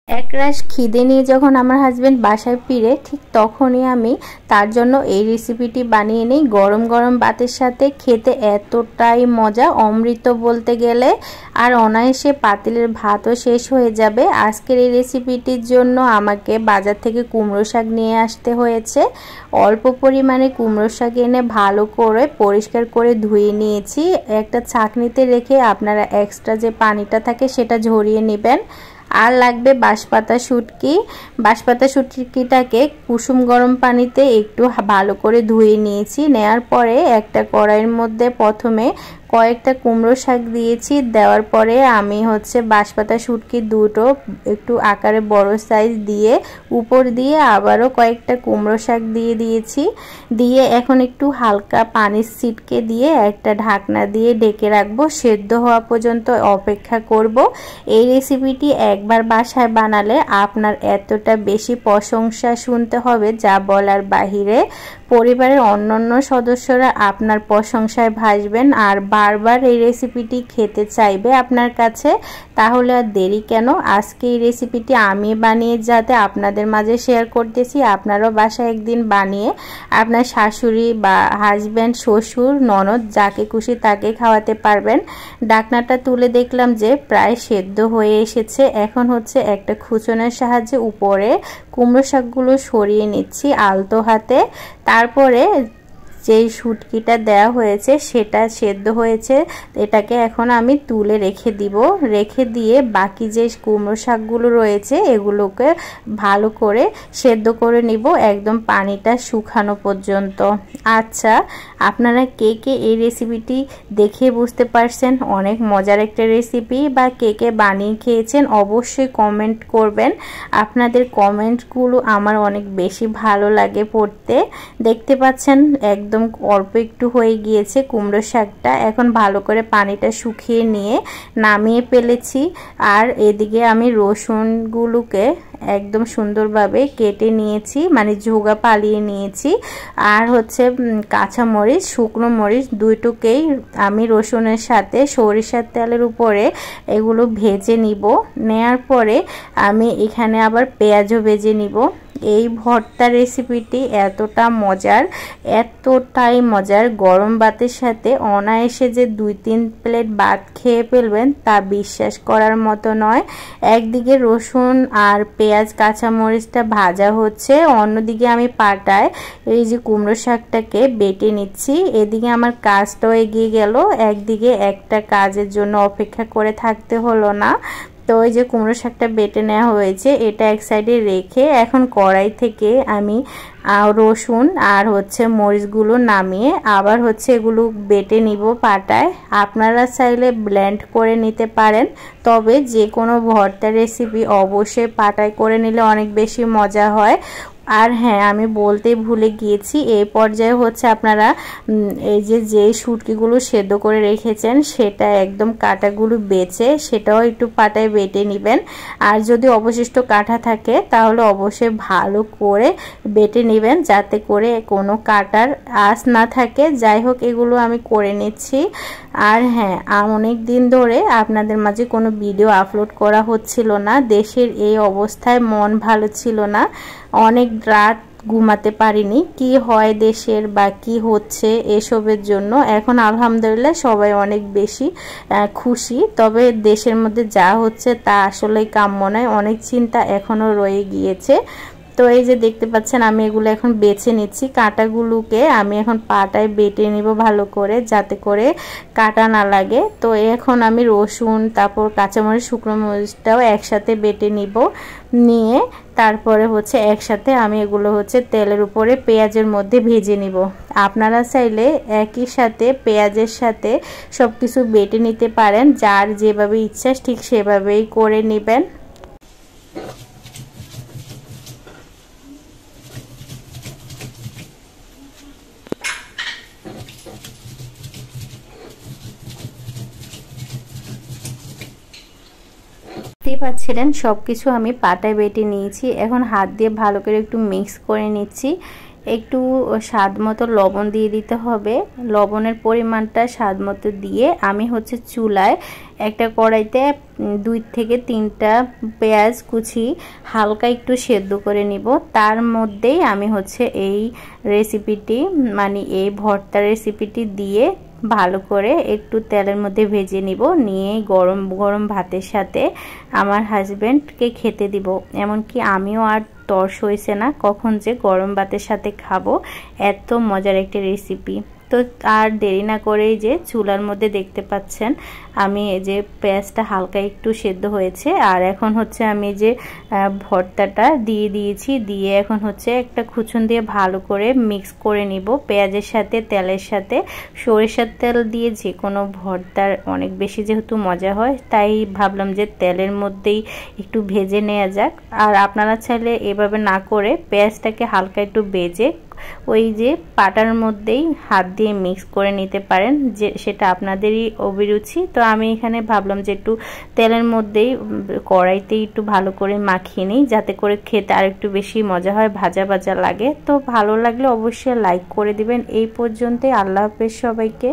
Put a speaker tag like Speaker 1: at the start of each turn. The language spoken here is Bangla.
Speaker 1: একরাশ খিদে নিয়ে যখন আমার হাজবেন্ড বাসায় ফিরে ঠিক তখনই আমি তার জন্য এই রেসিপিটি বানিয়ে নিই। গরম গরম ভাতের সাথে খেতে এতটাই মজা, অমৃত বলতে গেলে। আর অনায়াসে পাতিলের ভাতও শেষ হয়ে যাবে। আজকের এই রেসিপিটির জন্য আমাকে বাজার থেকে কুমড়ো শাক নিয়ে আসতে হয়েছে। অল্প পরিমাণে কুমড়ো শাক এনে ভালো করে পরিষ্কার করে ধুয়ে নিয়েছি। একটা ছাঁকনিতে রেখে আপনারা এক্সট্রা যে পানিটা থাকে সেটা ঝরিয়ে নেবেন। আর লাগবে বাঁশপাতা শুটকি। বাঁশপাতা শুটকিটাকে কুসুম গরম পানিতে একটু ভালো করে ধুয়ে নিয়েছি। নেয়ার পরে একটা কড়াইয়ের মধ্যে প্রথমে কয়েকটা কুমড়ো শাক দিয়েছি। দেওয়ার পরে আমি বাঁশপাতা শুটকি দুটো একটু আকারে বড় সাইজ দিয়ে উপর দিয়ে আবারও কয়েকটা কুমড়ো শাক দিয়ে দিয়েছি। দিয়ে এখন একটু হালকা পানির ছিটকে দিয়ে একটা ঢাকনা দিয়ে ঢেকে রাখবো। সেদ্ধ হওয়া পর্যন্ত অপেক্ষা করব। এই রেসিপিটি একবার বাসায় বানালে আপনার এতটা বেশি প্রশংসা শুনতে হবে যা বলার বাহিরে। পরিবারের অন্যান্য সদস্যরা আপনার প্রশংসায় ভাসবেন আর বারবার এই রেসিপিটি খেতে চাইবে আপনার কাছে। তাহলে আর দেরি কেন, আজকে এই রেসিপিটি আমি বানিয়ে যাতে আপনাদের মাঝে শেয়ার করতেছি। আপনারাও বাসায় একদিন বানিয়ে আপনার শাশুড়ি বা হাজব্যান্ড, শ্বশুর, ননদ যাকে খুশি তাকে খাওয়াতে পারবেন। ঢাকনাটা তুলে দেখলাম যে প্রায় সেদ্ধ হয়ে এসেছে। এখন একটা খুচনের সাহায্যে উপরে কুমড়ো শাকগুলো সরিয়ে নিচ্ছি আলতো হাতে। তারপরে যেই শুটকিটা দেওয়া হয়েছে সেটা সেদ্ধ হয়েছে, এটাকে এখন আমি তুলে রেখে দিব। রেখে দিয়ে বাকি যে কুমড়ো শাকগুলো রয়েছে এগুলোকে ভালো করে সেদ্ধ করে নিব একদম পানিটা শুকানো পর্যন্ত। আচ্ছা, আপনারা কে কে এই রেসিপিটি দেখে বুঝতে পারছেন অনেক মজার একটা রেসিপি, বা কে কে বানিয়ে খেয়েছেন অবশ্যই কমেন্ট করবেন। আপনাদের কমেন্টগুলো আমার অনেক বেশি ভালো লাগে পড়তে। দেখতে পাচ্ছেন একদম অল্প একটু হয়ে গিয়েছে কুমড়ো শাকটা। এখন ভালো করে পানিটা শুকিয়ে নিয়ে নামিয়ে ফেলেছি। আর এদিকে আমি রসুনগুলোকে একদম সুন্দরভাবে কেটে নিয়েছি, মানে ঝোগা পালিয়ে নিয়েছি। আর কাঁচামরিচ, শুকনো মরিচ দুটোকেই আমি রসুনের সাথে সরিষার তেলের উপরে এগুলো ভেজে নিব। নেয়ার পরে আমি এখানে আবার পেঁয়াজও ভেজে নিব। এই ভর্তা রেসিপিটি এতটাই মজার, গরম ভাতের সাথে অনায়াসে যে 2-3 প্লেট ভাত খেয়ে ফেলবেন তা বিশ্বাস করার মতো নয়। একদিকে রসুন আর পেঁয়াজ কাঁচামরিচটা ভাজা হচ্ছে, অন্যদিকে আমি পাটায় এই যে কুমড়ো শাকটাকে বেটে নিচ্ছি। এদিকে আমার কাজটাও এগিয়ে গেল, একদিকে একটা কাজের জন্য অপেক্ষা করে থাকতে হলো না। তো ওই যে কুমড়ো শাকটা বেটে নেওয়া হয়েছে এটা এক সাইডে রেখে এখন কড়াই থেকে আমি রসুন আর মরিচগুলো নামিয়ে আবার এগুলো বেটে নিব পাটায়। আপনারা চাইলে ব্লেন্ড করে নিতে পারেন, তবে যে কোনো ভর্তা রেসিপি অবশ্যই পাটায় করে নিলে অনেক বেশি মজা হয়। আর হ্যাঁ, আমি বলতে ভুলে গিয়েছি, এই পর্যায়ে আপনারা এই যে শুটকিগুলো সেদ্ধ করে রেখেছেন সেটা একদম কাঁটাগুলো বেছে সেটাও একটু পাটায় বেটে নেবেন। আর যদি অবশিষ্ট কাঁটা থাকে তাহলে অবশ্যই ভালো করে বেটে নেবেন যাতে করে কোনো কাঁটার আঁচ না থাকে। যাই হোক, এগুলো আমি করে নিচ্ছি। আর হ্যাঁ, অনেক দিন ধরে আপনাদের মাঝে কোনো ভিডিও আপলোড করা হচ্ছিল না। দেশের এই অবস্থায় মন ভালো ছিল না, অনেক রাত ঘুমাতে পারিনি। কি হয় দেশের বা কি হচ্ছে এসবের জন্য এখন আলহামদুলিল্লাহ সবাই অনেক বেশি খুশি। তবে দেশের মধ্যে যা হচ্ছে তা আসলেই কাম্য নয়, অনেক চিন্তা এখনো রয়ে গিয়েছে। তো এই যে দেখতে পাচ্ছেন আমি এগুলো এখন বেছে নিচ্ছি। কাঁটাগুলোকে আমি এখন পাটায় বেটে নিব ভালো করে যাতে করে কাঁটা না লাগে। তো এখন আমি রসুন তারপর কাঁচামরিচ শুকনো মরিচটাও একসাথে বেটে নিব। নিয়ে তারপরে একসাথে আমি এগুলো তেলের উপরে পেঁয়াজের মধ্যে ভেজে নিব। আপনারা চাইলে একই সাথে পেঁয়াজের সাথে সব কিছু বেটে নিতে পারেন, যার যেভাবে ইচ্ছা ঠিক সেভাবেই করে নেবেন। দেখতেই পাচ্ছিলেন সবকিছু আমি পাটায় বেটে নিয়েছি। এখন হাত দিয়ে ভালো করে একটু মিক্স করে নিচ্ছি। একটু স্বাদ মতো লবণ দিয়ে দিতে হবে। লবণের পরিমাণটা স্বাদ মতো দিয়ে আমি হচ্ছে চুলায় একটা কড়াইতে 2 থেকে 3টা পেঁয়াজ কুচি হালকা একটু সেদ্ধ করে নিব। তার মধ্যেই আমি হচ্ছে এই রেসিপিটি মানে এই ভর্তা রেসিপিটি দিয়ে ভালো করে একটু তেলের মধ্যে ভেজে নিব। নিয়ে গরম গরম ভাতের সাথে আমার হাজবেন্ডকে খেতে দিব। এমনকি আমিও আর তর্স হয়েছে না কখন যে গরম ভাতের সাথে খাবো। এত মজার একটা রেসিপি। তো আর দেরি না করেই যে চুলার মধ্যে দেখতে পাচ্ছেন আমি এই যে পেঁয়াজটা হালকা একটু সেদ্ধ হয়েছে। আর এখন হচ্ছে আমি যে ভর্তাটা দিয়ে দিয়েছি, দিয়ে এখন হচ্ছে একটা খুচুন দিয়ে ভালো করে মিক্স করে নিব পেঁয়াজের সাথে তেলের সাথে। সরিষার তেল দিয়ে যে কোনো ভর্তার অনেক বেশি যেহেতু মজা হয়, তাই ভাবলাম যে তেলের মধ্যেই একটু ভেজে নেওয়া যাক। আর আপনারা চাইলে এভাবে না করে পেঁয়াজটাকে হালকা একটু ভেজে ওই যে পাটার মধ্যেই হাত দিয়ে মিক্স করে নিতে পারেন, যে সেটা আপনাদেরই অভিরুচি। তো আমি এখানে ভাবলাম যে একটু তেলের মধ্যেই কড়াইতেই একটু ভালো করে মাখিয়ে নিই, যাতে করে খেতে আর একটু বেশি মজা হয়, ভাজা ভাজা লাগে। তো ভালো লাগলে অবশ্যই লাইক করে দিবেন। এই পর্যন্তই, আল্লাহ হাফেজ সবাইকে।